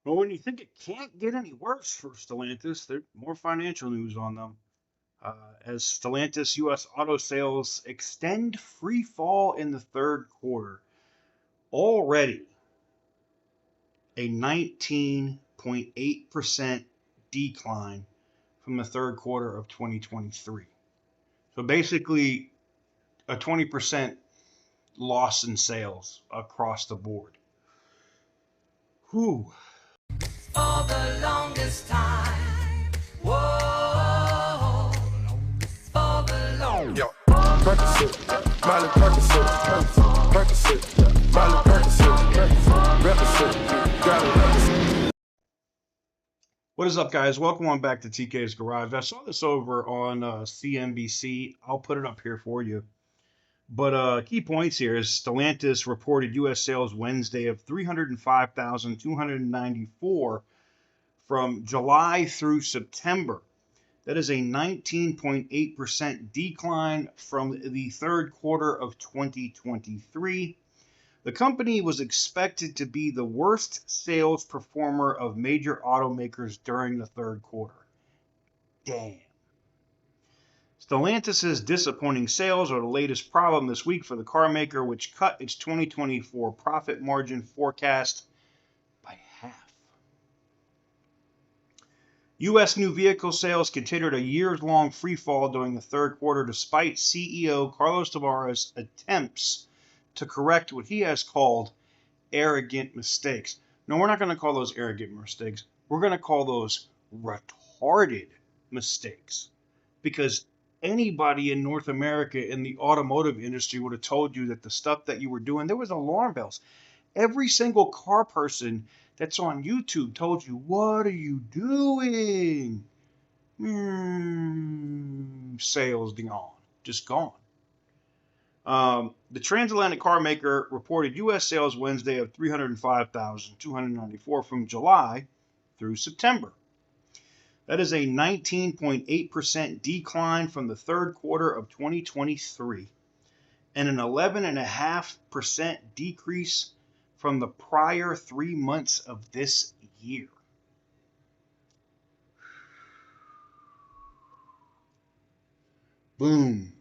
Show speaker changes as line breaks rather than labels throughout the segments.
Well, when you think it can't get any worse for Stellantis, there's more financial news on them. As Stellantis U.S. auto sales extend free fall in the third quarter, already a 19.8% decline from the third quarter of 2023. So basically, a 20% loss in sales across the board. Whew.
For the longest time. Whoa, for the longest.
Yo, Percocet, Miley Percocet, Percocet, Miley Percocet, Percocet, got it.
What is up, guys? Welcome on back to TK's Garage. I saw this over on CNBC. I'll put it up here for you. But key points here is Stellantis reported U.S. sales Wednesday of 305,294 from July through September. That is a 19.8% decline from the third quarter of 2023. The company was expected to be the worst sales performer of major automakers during the third quarter. Damn. Stellantis' disappointing sales are the latest problem this week for the carmaker, which cut its 2024 profit margin forecast by half. U.S. new vehicle sales continued a years-long free fall during the third quarter despite CEO Carlos Tavares' attempts to correct what he has called arrogant mistakes. No, we're not going to call those arrogant mistakes. We're going to call those retarded mistakes. Because anybody in North America in the automotive industry would have told you that the stuff that you were doing, there was alarm bells. Every single car person that's on YouTube told you, what are you doing? Sales gone. Just gone. The transatlantic car maker reported U.S. sales Wednesday of 305,294 from July through September. That is a 19.8% decline from the third quarter of 2023 and an 11.5% decrease from the prior 3 months of this year. Boom.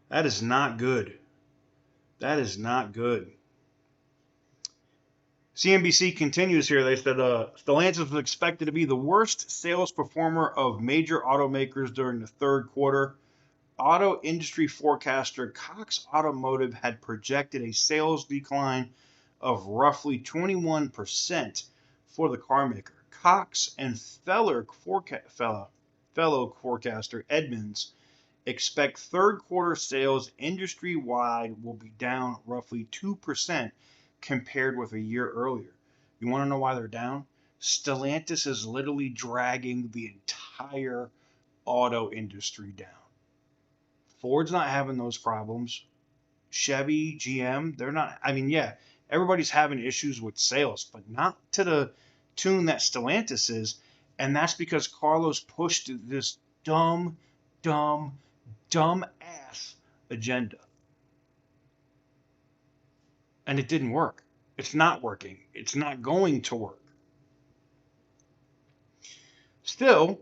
That is not good. That is not good. CNBC continues here. They said Stellantis was expected to be the worst sales performer of major automakers during the third quarter. Auto industry forecaster Cox Automotive had projected a sales decline of roughly 21% for the carmaker. Cox and fellow forecaster Edmunds expect third quarter sales industry-wide will be down roughly 2% compared with a year earlier. You want to know why they're down? Stellantis is literally dragging the entire auto industry down. Ford's not having those problems. Chevy, GM, they're not. I mean, yeah, everybody's having issues with sales, but not to the tune that Stellantis is. And that's because Carlos pushed this dumb ass agenda. And it didn't work. It's not working. It's not going to work. Still,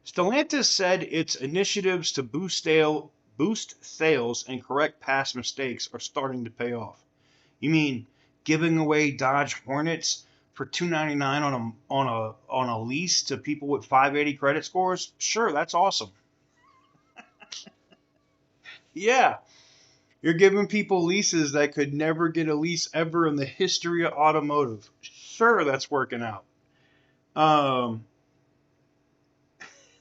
Stellantis said its initiatives to boost sales and correct past mistakes are starting to pay off. You mean giving away Dodge Hornets for $299 on a lease to people with 580 credit scores? Sure, that's awesome. Yeah, you're giving people leases that could never get a lease ever in the history of automotive. Sure, that's working out.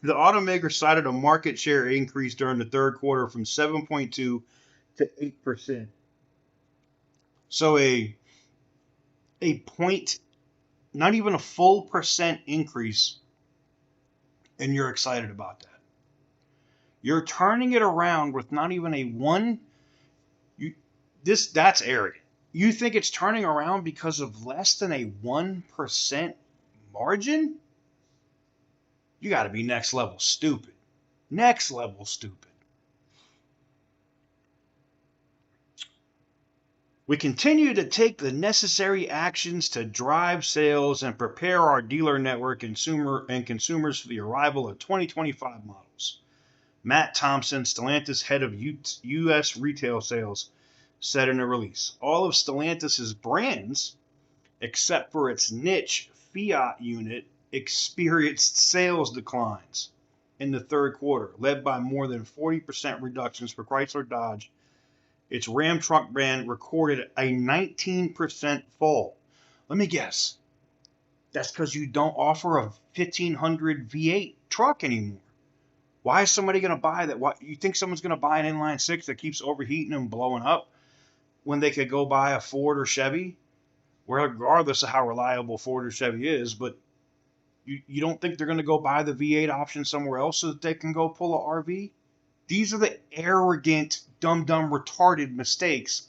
The automaker cited a market share increase during the third quarter from 7.2 to 8%. So a point, not even a full percent increase, and you're excited about that. You're turning it around with not even a one. That's arrogant. You think it's turning around because of less than a 1% margin? You got to be next level stupid. Next level stupid. We continue to take the necessary actions to drive sales and prepare our dealer network consumers for the arrival of 2025 models. Matt Thompson, Stellantis head of U.S. retail sales, said in a release. All of Stellantis' brands, except for its niche Fiat unit, experienced sales declines in the third quarter, led by more than 40% reductions for Chrysler Dodge. Its Ram truck brand recorded a 19% fall. Let me guess. That's because you don't offer a 1500 V8 truck anymore. Why is somebody going to buy that? Why, you think someone's going to buy an inline six that keeps overheating and blowing up when they could go buy a Ford or Chevy, regardless of how reliable Ford or Chevy is? But you don't think they're going to go buy the V8 option somewhere else so that they can go pull a RV? These are the arrogant, dumb, retarded mistakes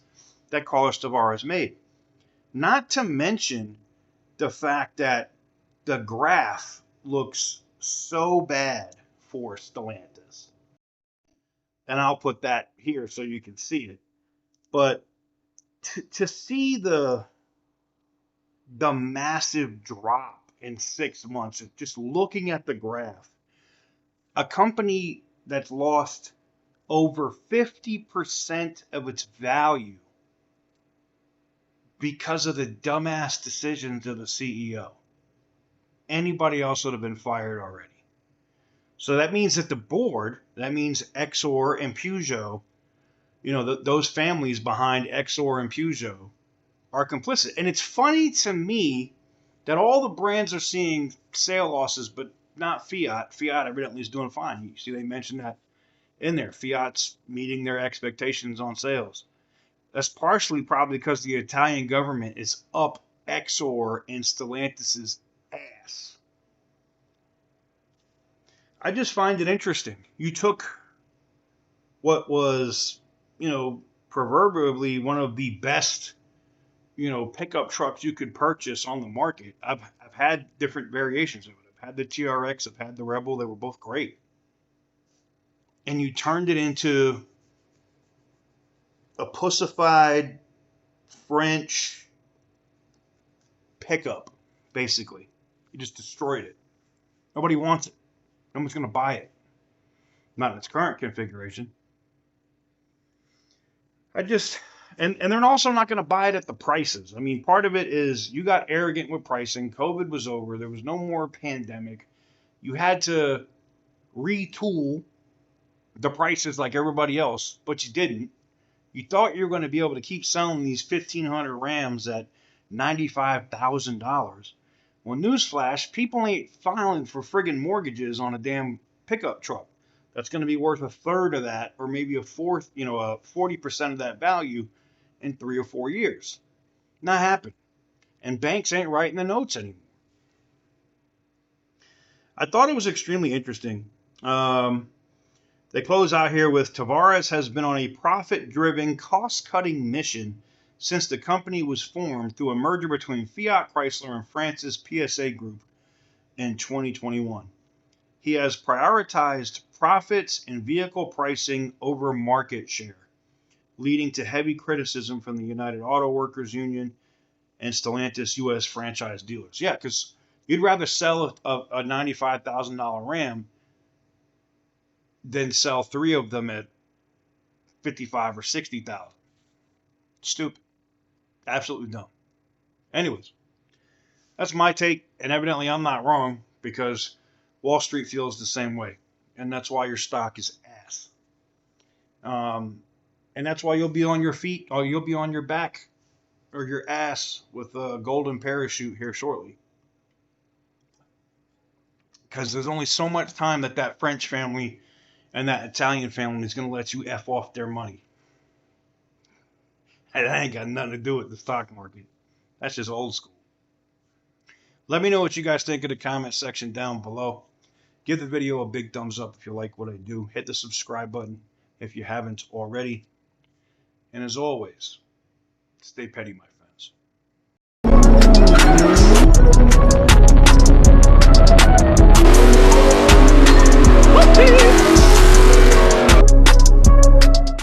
that Carlos Tavares made. Not to mention the fact that the graph looks so bad for Stellantis. And I'll put that here so you can see it. But to see the massive drop in 6 months, just looking at the graph, a company that's lost over 50% of its value because of the dumbass decisions of the CEO. Anybody else would have been fired already. So that means that the board, that means Exor and Peugeot, those families behind Exor and Peugeot are complicit. And it's funny to me that all the brands are seeing sale losses, but not Fiat. Fiat evidently is doing fine. You see, they mentioned that in there. Fiat's meeting their expectations on sales. That's partially probably because the Italian government is up Exor and Stellantis' ass. I just find it interesting. You took what was, proverbially one of the best, pickup trucks you could purchase on the market. I've had different variations of it. I've had the TRX, I've had the Rebel. They were both great. And you turned it into a pussified French pickup, basically. You just destroyed it. Nobody wants it. No one's going to buy it. Not in its current configuration. And they're also not going to buy it at the prices. I mean, part of it is you got arrogant with pricing. COVID was over. There was no more pandemic. You had to retool the prices like everybody else, but you didn't. You thought you were going to be able to keep selling these 1,500 Rams at $95,000. Well, newsflash, people ain't filing for friggin' mortgages on a damn pickup truck. That's going to be worth a third of that, or maybe a fourth, 40% of that value in 3 or 4 years. Not happening. And banks ain't writing the notes anymore. I thought it was extremely interesting. They close out here with Tavares has been on a profit-driven, cost-cutting mission since the company was formed through a merger between Fiat Chrysler and France's PSA Group in 2021. He has prioritized profits and vehicle pricing over market share, leading to heavy criticism from the United Auto Workers Union and Stellantis U.S. franchise dealers. Yeah, because you'd rather sell a $95,000 Ram than sell 3 of them at $55,000 or $60,000. Stupid. Absolutely dumb. Anyways, that's my take, and evidently I'm not wrong because Wall Street feels the same way, and that's why your stock is ass. And that's why you'll be on your feet, or you'll be on your back or your ass with a golden parachute here shortly. Because there's only so much time that French family and that Italian family is going to let you F off their money. And that ain't got nothing to do with the stock market. That's just old school. Let me know what you guys think in the comment section down below. Give the video a big thumbs up if you like what I do. Hit the subscribe button if you haven't already. And as always, stay petty, my friends.